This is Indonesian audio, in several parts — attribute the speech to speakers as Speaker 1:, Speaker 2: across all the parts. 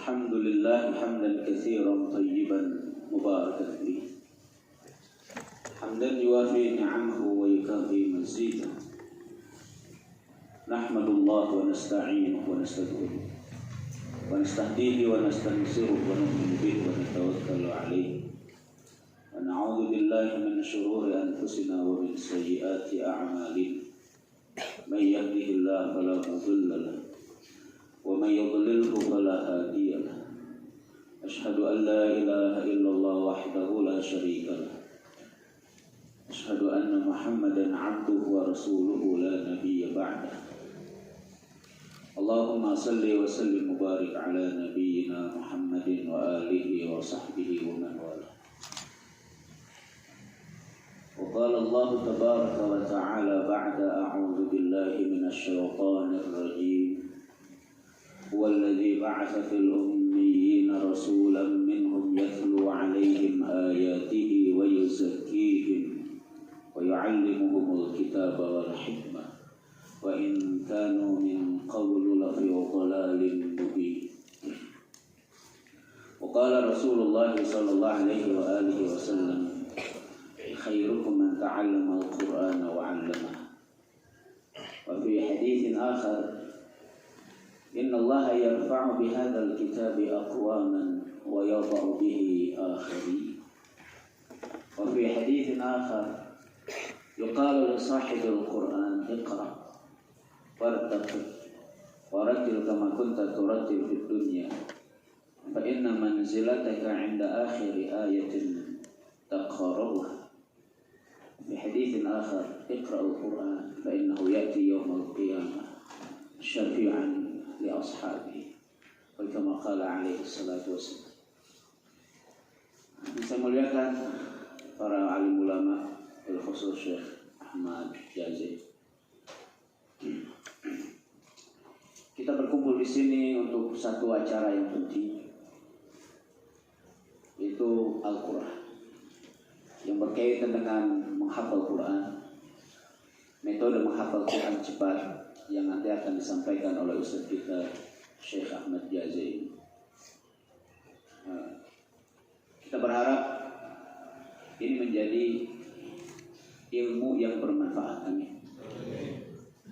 Speaker 1: الحمد لله حمدا كثيرا طيبا مباركا فيه حمدا يوافي نعمه ويكافي مزيدا نحمد الله ونستعينه ونستغفره ونستهديه ونستنصره ونؤمن به ونتوكل عليه ونعوذ بالله من شرور أنفسنا ومن سيئات أعمالنا من يهده الله فلا مضل له ومن يضلله فلا هادي له أشهد أن لا إله إلا الله وحده لا شريك له أشهد أن محمدا عبده ورسوله لا نبي بعده اللهم صل وسلم وبارك على نبينا محمد وآله وصحبه ومن والاه وقال الله تبارك وتعالى بعد أعوذ بالله من الشيطان الرجيم هو الذي بعث في الأميين رسولا منهم يتلو عليهم آياته ويزكيهم ويعلمهم الكتاب والحكمة وإن كانوا من قبل لفي ضلال مبين وقال رسول الله صلى الله عليه وآله وسلم خيركم من تعلم القرآن وعلمه وفي حديث آخر إن الله يرفع بهذا الكتاب أقواما ويضع به آخرين وفي حديث آخر يقال لصاحب القرآن اقرأ وارتقي ورتل كما كنت ترتل في الدنيا فإن منزلتك عند آخر آية تقرأها في حديث آخر اقرأ القرآن فإنه يأتي يوم القيامة شفيعا لأصحابه كما قال عليه الصلاة والسلام. Saya muliakan para alim ulama khusus Syekh Ahmad Jazi. Kita berkumpul di sini untuk satu acara yang penting, yaitu Al-Quran yang berkaitan dengan menghafal Quran, metode menghafal Quran cepat yang nanti akan disampaikan oleh Ustaz kita Syekh Ahmad Jazi. Kita berharap ini menjadi ilmu yang bermanfaat. Amin.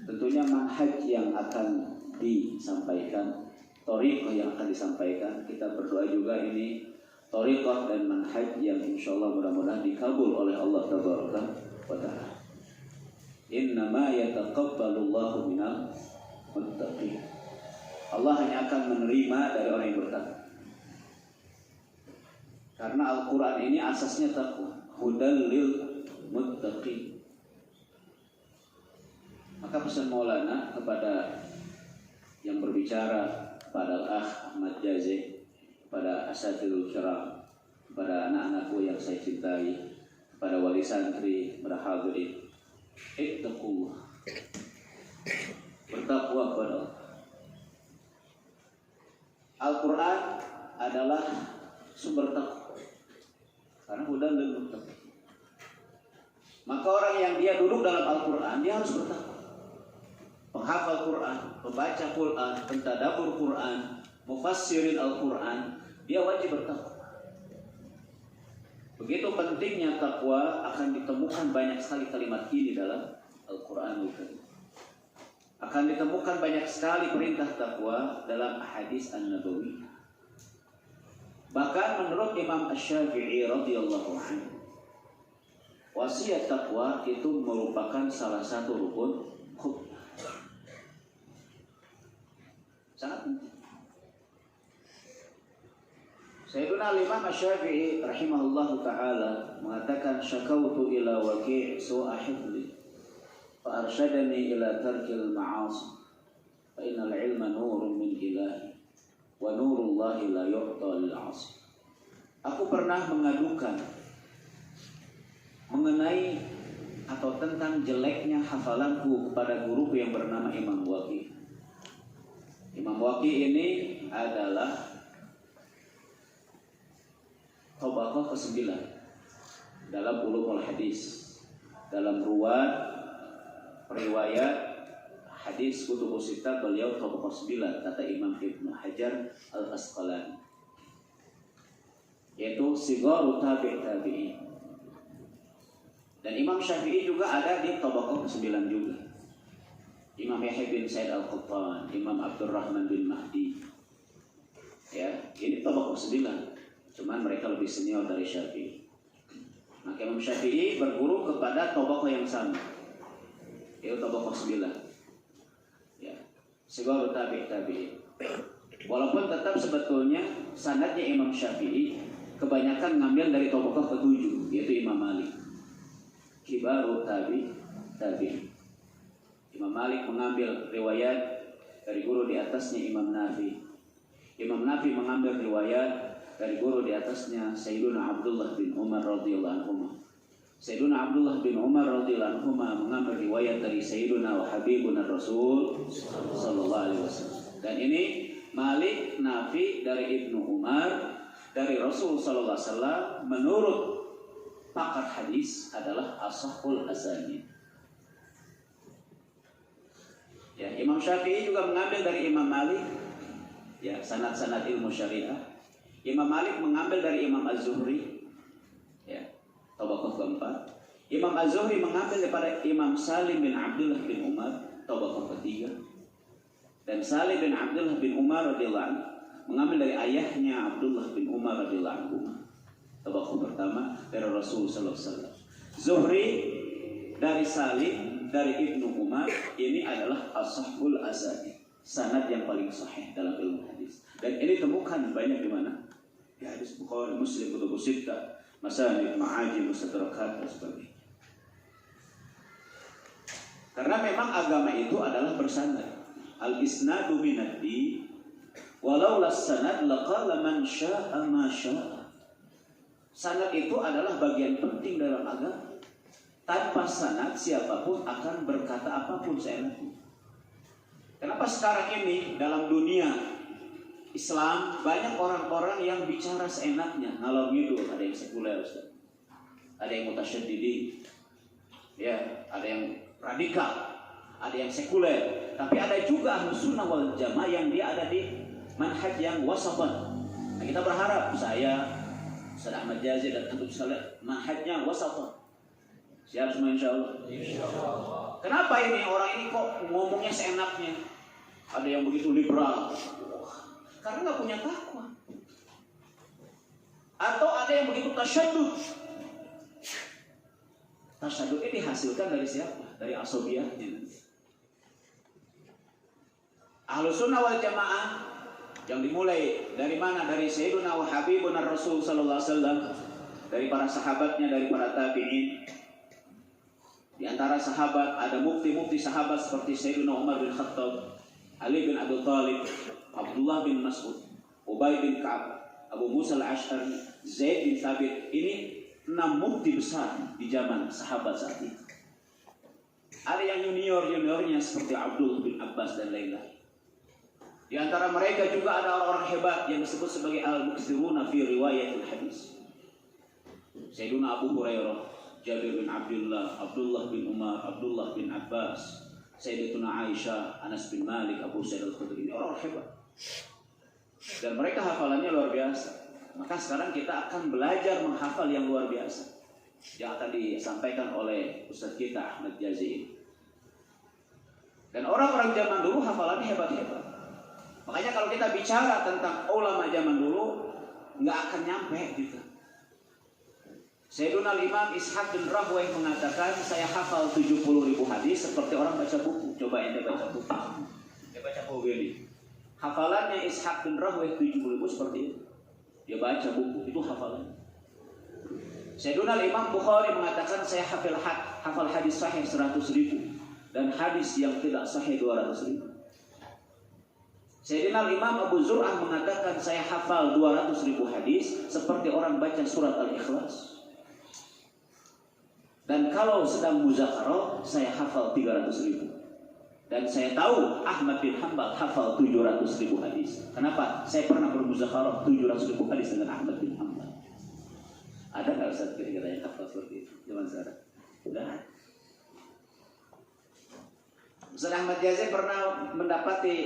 Speaker 1: Tentunya manhaj yang akan disampaikan, thariqah yang akan disampaikan, kita berdoa juga ini thariqah dan manhaj yang insyaallah mudah-mudahan dikabul oleh Allah Tabaraka wa Ta'ala. Innama yataqabbalullahu minal muttaqin. Allah hanya akan menerima dari orang yang bertakwa. Karena Al-Quran ini asasnya takwa. Hudal lil muttaqin. Maka pesan Maulana kepada yang berbicara, kepada Al-Akh Ahmad Jazi, kepada Asatidul Kiram, kepada anak-anakku yang saya cintai, kepada wali santri, kepada hadirin, ittaqullah, bertakwa kepada Allah. Al-Quran adalah sumber takwa, karena hudan lil muttaqin. Maka orang yang dia duduk dalam Al-Quran, dia harus bertakwa. Penghafal Quran, pembaca Quran, pentadabbur Quran, mufassirin Al-Quran, dia wajib bertakwa. Begitu pentingnya takwa, akan ditemukan banyak sekali kalimat ini dalam Al-Quranul Karim. Akan ditemukan banyak sekali perintah takwa dalam hadis An-Nabawi. Bahkan menurut Imam Asy-Syafi'i radhiyallahu anhu, wasiat takwa itu merupakan salah satu rukun khutbah. Sangat penting. Sayyiduna Imam Asy-Syafi'i rahimahullahu ta'ala mengatakan syakautu ila waqi' su'a hifdhi fa arsyadani ila tarkil ma'asi fa innal ilma nurun min ilahi wa nurullahi la yu'ta lil 'asi. Aku pernah mengadukan mengenai atau tentang jeleknya hafalanku kepada guruku yang bernama Imam Waqi'. Imam Waqi' ini adalah tabaqah ke-9 dalam ulumul hadis, dalam riwayat hadis kutubus sittah beliau tabaqah 9 kata Imam Ibnu Hajar al Al-Asqalani, yaitu Sigharu Tabi'in. Dan Imam Syafi'i juga ada di tabaqah ke-9 juga. Imam Yahya bin Sa'id Al-Qattan, Imam Abdurrahman bin Mahdi. Ya, ini tabaqah ke-9. Cuman mereka lebih senior dari Syafi'i. Maka Imam Syafi'i berguru kepada tabaqah yang sama, yaitu tabaqah ke-9. Ya, Sigharu Tabi'in. Walaupun tetap sebetulnya sanadnya Imam Syafi'i kebanyakan ngambil dari tabaqah ke-7, yaitu Imam Malik. Kibaru tabi'in. Imam Malik mengambil riwayat dari guru di atasnya Imam Nafi. Imam Nafi mengambil riwayat dari guru di atasnya Sayyiduna Abdullah bin Umar radhiyallahu anhu. Sayyiduna Abdullah bin Umar radhiyallahu anhu mengambil riwayat dari Sayyiduna wa Habibuna Rasul sallallahu alaihi wasallam. Dan ini Malik Nafi dari Ibnu Umar dari Rasul sallallahu alaihi wasallam menurut pakar hadis adalah ashahul asanid. Ya, Imam Syafi'i juga mengambil dari Imam Malik, ya, sanad-sanad ilmu syariah. Imam Malik mengambil dari Imam Az-Zuhri, ya, tabaqah keempat. Imam Az-Zuhri mengambil daripada Imam Salim bin Abdullah bin Umar, tabaqah ketiga. Dan Salim bin Abdullah bin Umar radhiyallahu anhu mengambil dari ayahnya Abdullah bin Umar radhiyallahu anhu, tabaqah pertama dari Rasul sallallahu alaihi wasallam. Zuhri dari Salim dari Ibnu Umar, ini adalah ashahul asanid, sanad yang paling sahih dalam ilmu hadis. Dan ini temukan banyak di mana? Di hadis Bukhari, Muslim, Kutubus Sittah, Masanid, Ma'ajim, Mustadrakat dan sebagainya. Karena memang agama itu adalah bersanad. Al-isnadu minad-din, walau las-sanad laqala man syaa ma syaa. Sanad itu adalah bagian penting dalam agama. Tanpa sanad siapapun akan berkata apapun seenaknya. Kenapa sekarang ini dalam dunia Islam banyak orang-orang yang bicara seenaknya, ngalor ngidul, ada yang sekuler, Ustaz. Ada yang mutasyaddidin. Ya, ada yang radikal, ada yang sekuler, tapi ada juga Ahlus Sunnah wal Jamaah yang dia ada di manhaj yang wasatan. Nah, kita berharap saya Ustaz Ahmad Jazi dan antum sekalian manhajnya wasatan. Siap semua insyaallah. Insyaallah. Kenapa ini orang ini kok ngomongnya seenaknya? Ada yang begitu liberal. Karena nggak punya takwa. Atau ada yang begitu tasyadud. Tasyadud ini dihasilkan dari siapa? Dari asobiyahnya. Ahlus Sunnah wal Jamaah yang dimulai dari mana? Dari Sayyiduna wa Habibuna Rasul sallallahu alaihi wasallam, dari para sahabatnya, dari para tabi'in. Di antara sahabat ada mufti-mufti sahabat seperti Sayyidina Umar bin Khattab, Ali bin Abi Thalib, Abdullah bin Mas'ud, Ubay bin Ka'ab, Abu Musa al-Ash'ari, Zaid bin Thabit. Ini 6 mufti besar di zaman sahabat saat itu. Ada yang junior-juniornya seperti Abdullah bin Abbas dan lain-lain. Di antara mereka juga ada orang-orang hebat yang disebut sebagai al-mukthiruna fi riwayatil hadis. Sayyidina Abu Hurairah, Jabir bin Abdullah, Abdullah bin Umar, Abdullah bin Abbas, Sayyidatuna Aisyah, Anas bin Malik, Abu Sa'id Al-Khudri. Ini orang hebat. Dan mereka hafalannya luar biasa. Maka sekarang kita akan belajar menghafal yang luar biasa yang akan disampaikan oleh Ustaz kita Ahmad Jazi. Dan orang-orang zaman dulu hafalannya hebat-hebat. Makanya kalau kita bicara tentang ulama zaman dulu, nggak akan nyampe gitu. Sayyiduna Imam Ishaq bin Rahwayh mengatakan, saya hafal 70.000 hadis seperti orang baca buku. Coba ente baca buku. Dia baca buku ini. Hafalannya Ishaq bin Rahwayh 70.000 seperti itu. Dia baca buku, itu hafalannya. Sayyiduna Imam Bukhari mengatakan, saya hafal hadis sahih 100.000 dan hadis yang tidak sahih 200.000. Sayyidina Imam Abu Zur'ah mengatakan, saya hafal 200.000 hadis seperti orang baca surat Al-Ikhlas. Dan kalau sedang muzakarah, saya hafal 300.000. Dan saya tahu Ahmad bin Hanbal hafal 700.000 hadis. Kenapa? Saya pernah bermuzakarah 700.000 hadis dengan Ahmad bin Hanbal. Ada nggak Ustaz kira-kira yang hafal seperti itu? Zaman sekarang? Udah. Ustaz Ahmad Jazi pernah mendapati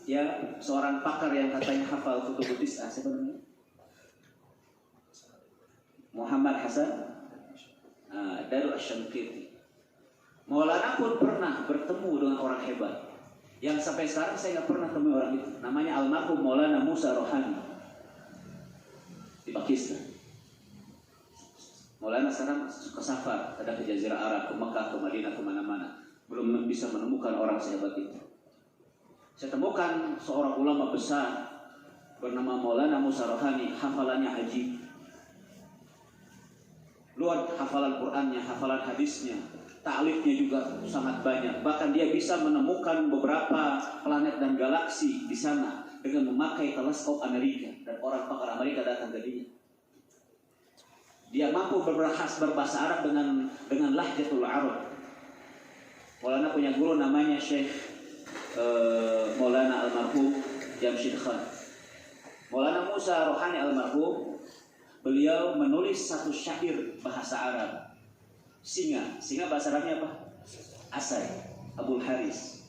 Speaker 1: ya seorang pakar yang katanya hafal kutubut tis'ah, siapa namanya? Muhammad Hasan Daru Asy-Syamqiti. Maulana pun pernah bertemu dengan orang hebat yang sampai sekarang saya nggak pernah temui orang itu. Namanya almarhum Maulana Musa Rohani di Pakistan. Maulana sekarang suka safar, ada ke Jazirah Arab, ke Mekah, ke Madinah, kemana-mana. Belum bisa menemukan orang sehebat itu. Saya temukan seorang ulama besar bernama Maulana Musa Rohani, hafalannya haji. Luar hafalan Qur'annya, hafalan hadisnya, ta'lifnya juga sangat banyak. Bahkan dia bisa menemukan beberapa planet dan galaksi di sana dengan memakai teleskop Amerika, dan orang pakar Amerika datang ke dia. Dia mampu berbahasa Arab dengan lahjatul Arab. Maulana punya guru namanya Syekh Maulana almarhum Jamshid Khan. Maulana Musa Rohani almarhum, beliau menulis satu syair bahasa Arab. Singa bahasa Arabnya apa? Asai, Abul Haris.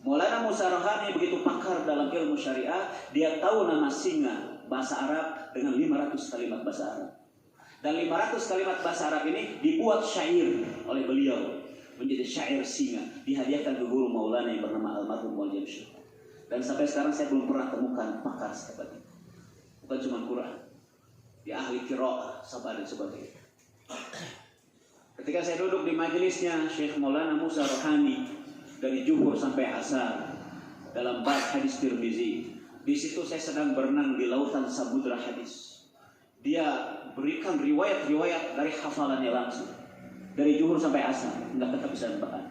Speaker 1: Maulana Musa Rohani begitu pakar dalam ilmu syariah, dia tahu nama singa bahasa Arab dengan 500 kalimat bahasa Arab. Dan 500 kalimat bahasa Arab ini dibuat syair oleh beliau menjadi syair singa, dihadiahkan ke guru Maulana yang bernama almarhum Maulana Jamshid. Dan sampai sekarang saya belum pernah temukan pakar seperti itu. Bukan cuma Quran, dia ahli qiraah, sabar dan sebagainya. Ketika saya duduk di majelisnya Syekh Maulana Musa Rohani dari Juhur sampai Asar dalam bab hadis Tirmizi, di situ saya sedang berenang di lautan samudra hadis. Dia berikan riwayat-riwayat dari hafalannya langsung dari Juhur sampai Asar, enggak tetap bisa bahkan.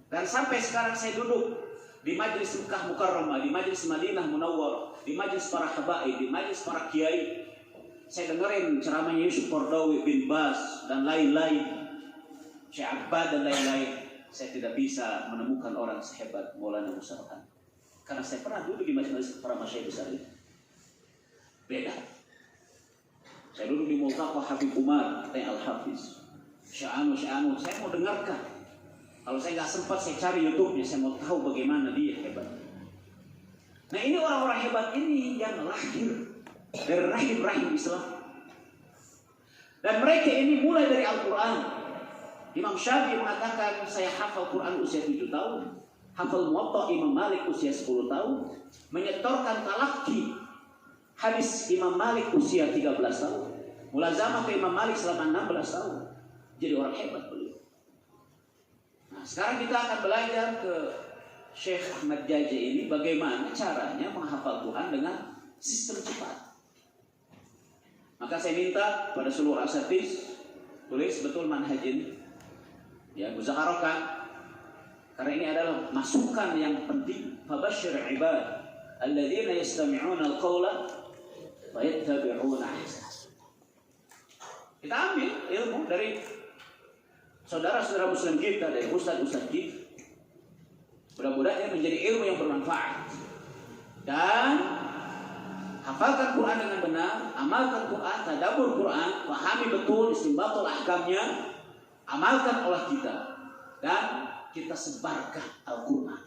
Speaker 1: Dan sampai sekarang saya duduk di majlis Mekah Mukarramah, di majlis Madinah Munawwarah, di majlis para habaib, di majlis para kiai. Saya dengerin ceramahnya Yusuf Qaradawi, bin Bas dan lain-lain, Syekh Abbad dan lain-lain. Saya tidak bisa menemukan orang sehebat Maulana Musa Rohani, karena saya pernah duduk di majlis para masyayikh besar itu. Beda. Saya duduk di Multaqa Habib Umar, katanya Al-Hafiz. Sya'anu, saya mau dengarkan. Kalau saya nggak sempat, saya cari YouTube-nya, saya mau tahu bagaimana dia hebat. Nah, ini orang-orang hebat ini yang lahir dari rahim-rahim Islam. Dan mereka ini mulai dari Al-Quran. Imam Syafi'i mengatakan, saya hafal Quran usia 7 tahun. Hafal Muwatta Imam Malik usia 10 tahun. Menyetorkan talaqi hadis Imam Malik usia 13 tahun. Mulazamah ke Imam Malik selama 16 tahun. Jadi orang hebat beliau. Nah, sekarang kita akan belajar ke Syekh Ahmad Jaja ini bagaimana caranya menghafal Quran dengan sistem cepat. Maka saya minta pada seluruh asatiz tulis betul manhaj ini, ya, muzakarokan, karena ini adalah masukan yang penting. Fabashshir ibad alladzina yastami'una al-qawla wa yattabi'una ahsana. Kita ambil ilmu dari saudara-saudara muslim kita, dari ustaz-ustaz kita. Mudah-mudahan menjadi ilmu yang bermanfaat. Dan hafalkan Quran dengan benar, amalkan Quran, tadabbur Quran, pahami betul istinbatul ahkamnya, amalkan olah kita, dan kita sebarkan Al-Quran,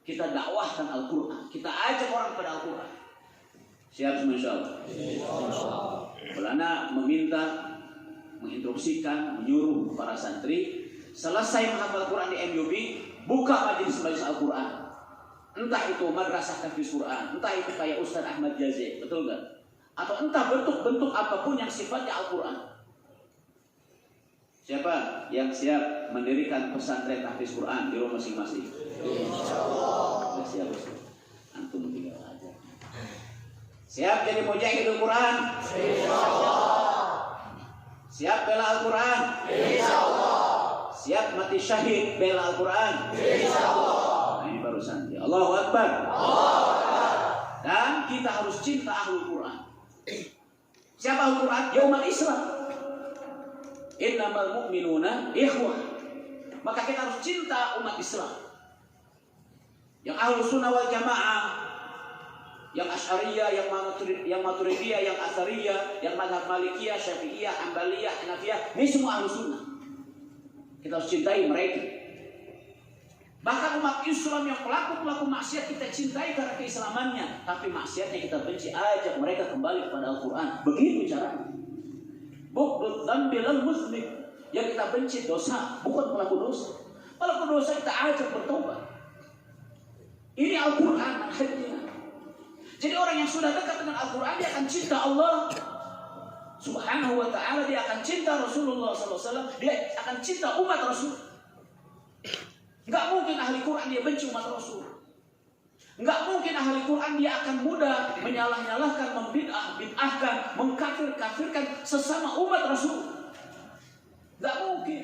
Speaker 1: kita dakwahkan Al-Quran, kita ajak orang kepada Al-Quran. Siap semua insyaallah. Maulana meminta, menginstruksikan, menyuruh para santri selesai menghafal Quran di MUB, buka majelis Al-Quran. Entah itu madrasah tahfiz Quran, entah itu kayak Ustaz Ahmad Jaza, betul nggak? Atau entah bentuk-bentuk apapun yang sifatnya Al-Quran. Siapa yang siap mendirikan pesantren tahfiz Quran di rumah masing-masing? Insyaallah. Siap, antum tinggal aja. Siap jadi mujahidul Quran? Insyaallah. Siap bela Al-Quran? Insyaallah. Siap mati syahid bela Al-Quran? Insyaallah. Ini baru santai. Allahu Akbar. Allahu Akbar. Dan kita harus cinta Ahlul Quran. Siapa Ahlul Quran? Ya umat Islam. Innamal mu'minuna ikhwah. Maka kita harus cinta umat Islam. Yang Ahlus Sunnah wal Jamaah, yang Asy'ariyah, yang Maturidiyah, yang Athariyah, yang mazhab Malikiyah, Syafi'iyah, Hanbaliyah, Hanafiyah, ini semua Ahlus Sunnah. Kita harus cintai mereka. Bahkan umat Islam yang pelaku-pelaku maksiat kita cintai karena keislamannya, tapi maksiatnya kita benci, ajak mereka kembali kepada Al-Quran. Begitu caranya. Bughdud dzambi lil muslim. Yang kita benci dosa, bukan pelaku dosa. Pelaku dosa kita ajak bertobat. Ini Al-Quran manhajnya. Jadi orang yang sudah dekat dengan Al-Quran, dia akan cinta Allah Subhanahu wa ta'ala, dia akan cinta Rasulullah SAW, dia akan cinta umat Rasul. Enggak mungkin ahli Quran dia benci umat Rasul. Enggak mungkin ahli Quran dia akan mudah menyalah-nyalahkan, membid'ahkan, mengkafir-kafirkan sesama umat Rasul. Enggak mungkin.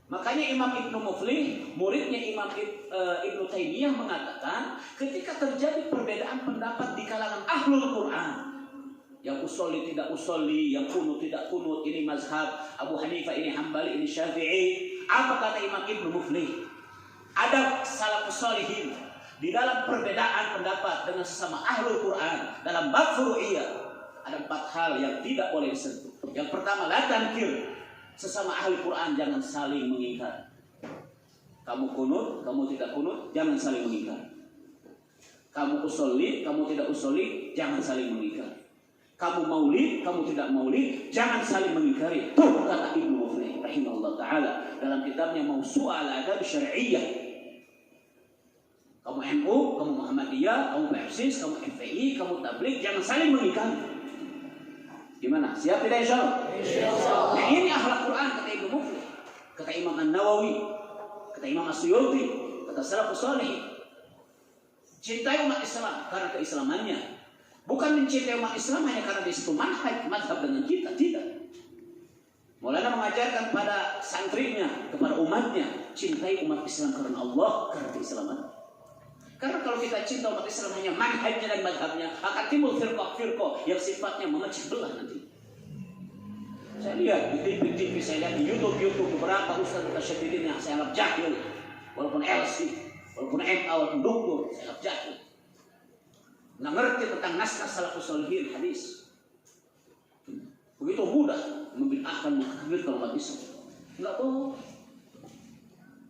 Speaker 1: Makanya Imam Ibnu Muflih, muridnya Imam Ibnu Taimiyah mengatakan, ketika terjadi perbedaan pendapat di kalangan ahlul Quran, yang usolli tidak usolli, yang kunut tidak kunut, ini mazhab Abu Hanifah, ini Hambali, ini Syafi'i. Apa kata Imam Ibnu Muflih? Ada salafus shalihin di dalam perbedaan pendapat dengan sesama ahlul Quran dalam bab furu'iyah. Ada 4 hal yang tidak boleh disentuh. Yang pertama, la tankir. Sesama ahli Quran jangan saling mengingkar. Kamu kunut, kamu tidak kunut, jangan saling mengingkar. Kamu usolli, kamu tidak usolli, jangan saling mengingkar. Kamu maulid, kamu tidak maulid, jangan saling mengingkari. Tuh kata Ibnu Muflih rahimahullah ta'ala dalam kitabnya Mawsu'ah al-Adab Syar'iyyah. Kamu NU, kamu Muhammadiyah, kamu Persis, kamu FPI, kamu Tabligh, jangan saling mengingkari. Gimana? Siap tidak insyaallah? Insyaallah. Nah, ini akhlak Quran kata Ibnu Muflih, kata Imam An-Nawawi, kata Imam As-Suyuti, kata salafus salih. Cintai umat Islam karena keislamannya. Bukan mencintai umat Islam hanya karena di situ manhaj, mazhab dengan kita, tidak. Maulana mengajarkan pada santrinya, kepada umatnya, cintai umat Islam karena Allah, karena keislaman. Karena kalau kita cinta umat Islam hanya manhajnya dan mazhabnya, akan timbul firqah-firqah yang sifatnya memecah belah nanti. Saya lihat di TV, saya lihat di YouTube beberapa ustaz mutasyaddiqin yang saya anggap jahil, walaupun LC, walaupun MA, walaupun doktor, saya anggap jahil. Nggak ngerti tentang naskah salafus shalihin hadis. Begitu mudah membid'ahkan, mengkafirkan umat Islam. Nggak tahu.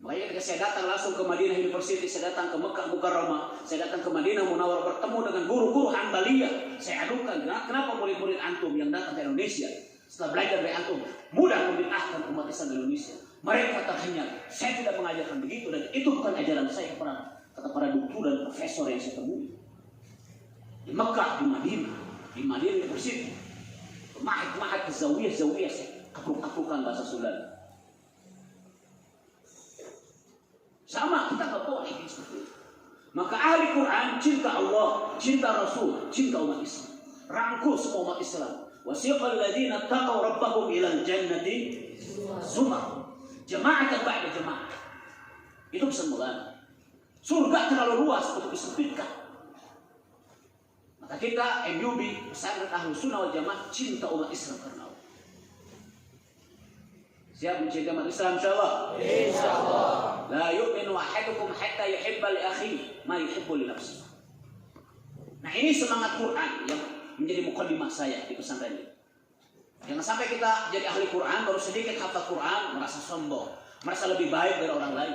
Speaker 1: Makanya ketika saya datang langsung ke Madinah University, saya datang ke Mekah Mukarramah, saya datang ke Madinah Munawwarah bertemu dengan guru-guru Hanbaliyah. Saya adukan, kenapa murid-murid antum yang datang ke Indonesia setelah belajar dari antum mudah membid'ahkan umat Islam di Indonesia? Mereka terhenyak. Saya tidak mengajarkan begitu dan itu bukan ajaran saya kepada para doktor dan profesor yang saya temui. Di Mekah, di Madinah University, mahat zawiyah saya kapruk-kaprukan bahasa Sunda. Sama, kita nggak boleh seperti itu. Maka ahli Quran cinta Allah, cinta Rasul, cinta umat Islam, rangkul semua umat Islam. Wasiqal ladzina taqaw rabbahum ilal jannati zumar, jama'atan ba'da jama'ah. Itu kesimpulan. Surga terlalu luas untuk disempitkan. Maka kita MUB, pesantren Ahlus Sunnah wal Jamaah, cinta umat Islam karena Allah. Siap mencintai umat Islam insyaallah? Insyaallah. La yu'minu ahadukum hatta yuhibba li akhihi ma yuhibbu li nafsihi. Nah, ini semangat Quran yang menjadi mukaddimah saya di pesantren ini. Jangan sampai kita jadi ahli Quran, baru sedikit hafal Quran, merasa sombong, merasa lebih baik dari orang lain.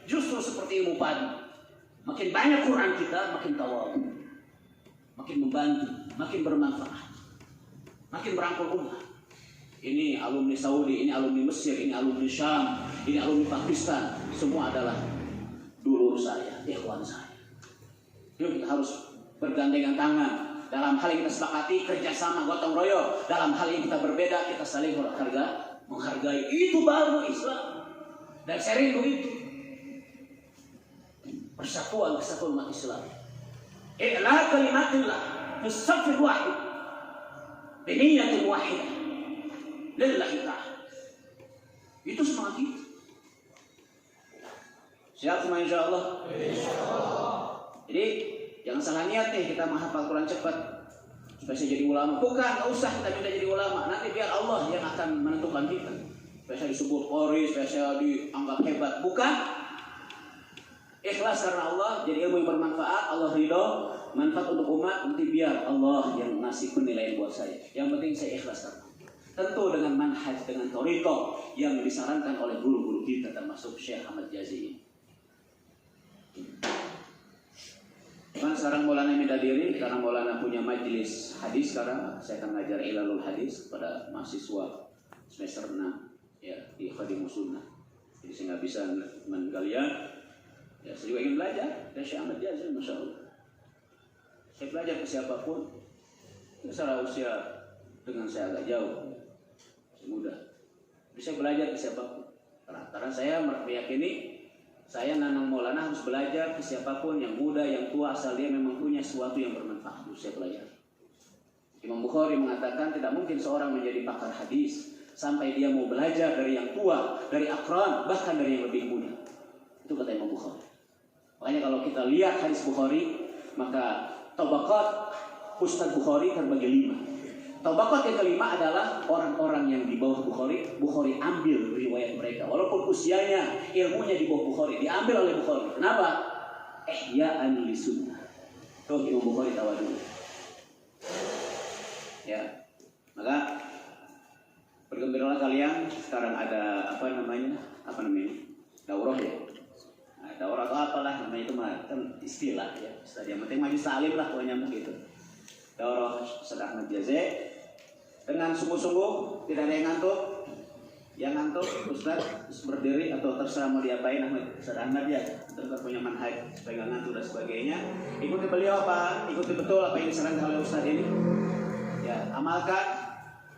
Speaker 1: Justru seperti ilmu padi. Makin banyak Quran kita, makin tawadhu, makin membantu, makin bermanfaat, makin merangkul umat. Ini alumni Saudi, ini alumni Mesir, ini alumni Syam, ini alumni Pakistan. Semua adalah dulur saya, ikhwan saya. Yuk kita harus bergandengan tangan. Dalam hal yang kita sepakati, kerjasama, gotong royong. Dalam hal yang kita berbeda, kita saling menghargai. Itu baru Islam. Dan saya rindu itu. Persatuan umat Islam. I'la kalimatillah bis-saffil wahid bi niyyatin wahidah lillahi ta'ala. Itu semangat kita. Siap semua insyaallah? Insyaallah. Jadi jangan salah niat nih kita menghafal Quran cepat supaya saya jadi ulama. Bukan, enggak usah kita minta jadi ulama. Nanti biar Allah yang akan menentukan kita. Supaya saya disebut qori, supaya saya dianggap hebat. Bukan. Ikhlas karena Allah, jadi ilmu yang bermanfaat, Allah ridho, manfaat untuk umat, nanti biar Allah yang ngasih penilaian buat saya. Yang penting saya ikhlas karena tentu dengan manhaj, dengan thariqah yang disarankan oleh guru-guru kita termasuk Syekh Ahmad Jazi. Cuman sekarang Maulana minta diri karena Maulana punya majelis hadis sekarang. Saya akan ngajar Ilalul Hadis kepada mahasiswa semester 6 ya di Khadimus Sunnah. Jadi saya nggak bisa dengan kalian. Ya saya juga ingin belajar dari Syekh Ahmad Jazir, Masya Allah. Saya belajar ke siapapun. Secara usia dengan saya agak jauh, masih muda. Jadi saya belajar ke siapapun. Karena saya meyakini saya Nanang Maulana harus belajar ke siapapun yang muda, yang tua, asal dia memang punya sesuatu yang bermanfaat. Harus saya belajar. Imam Bukhari mengatakan tidak mungkin seorang menjadi pakar hadis sampai dia mau belajar dari yang tua, dari akran, bahkan dari yang lebih muda. Itu kata Imam Bukhari. Makanya kalau kita lihat hadis Bukhari, maka tabaqat Ustaz Bukhari terbagi 5. Tabaqat yang kelima adalah orang-orang yang di bawah Bukhari. Bukhari ambil riwayat mereka, walaupun usianya, ilmunya di bawah Bukhari, diambil oleh Bukhari. Kenapa? Ihya'an li sunnah. Tuh Imam Bukhari tahu dulu. Ya, maka bergembiralah kalian. Sekarang ada apa namanya? Daurah ya. Nah, daurah atau apalah namanya itu mah kan istilah ya. Yang penting maju salim lah pokoknya begitu. Daurah Ustaz Ahmad Jazir dengan sungguh-sungguh, tidak ada yang ngantuk. Yang ngantuk Ustaz berdiri atau terserah mau diapain Ustaz Ahmad ya. Terus punya manhaj supaya nggak ngantuk dan sebagainya. Ikuti beliau apa? Ikuti betul apa yang disarankan oleh Ustaz ini. Ya, amalkan.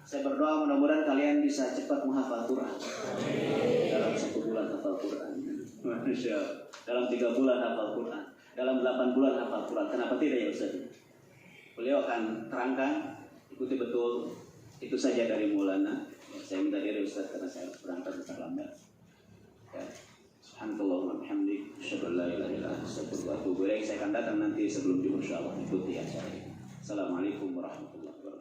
Speaker 1: Saya berdoa mudah-mudahan kalian bisa cepat menghafal Quran. Dalam 1 bulan hafal Quran. Masya Allah. Dalam 3 bulan hafal Quran. Dalam 8 bulan hafal Quran. Kenapa tidak ya Ustaz? Beliau akan terangkan, ikuti betul. Itu saja dari Maulana. Ya, saya minta diri Ustaz karena saya berangkat terlambat. Ya. Subhanallah wa bihamdihi, asyhadu an la ilaha illa anta, astaghfiruka wa atubu ilaik. Saya akan datang nanti sebelum Jumat insyaallah ikuti acara ini. Assalamualaikum warahmatullahi wabarakatuh.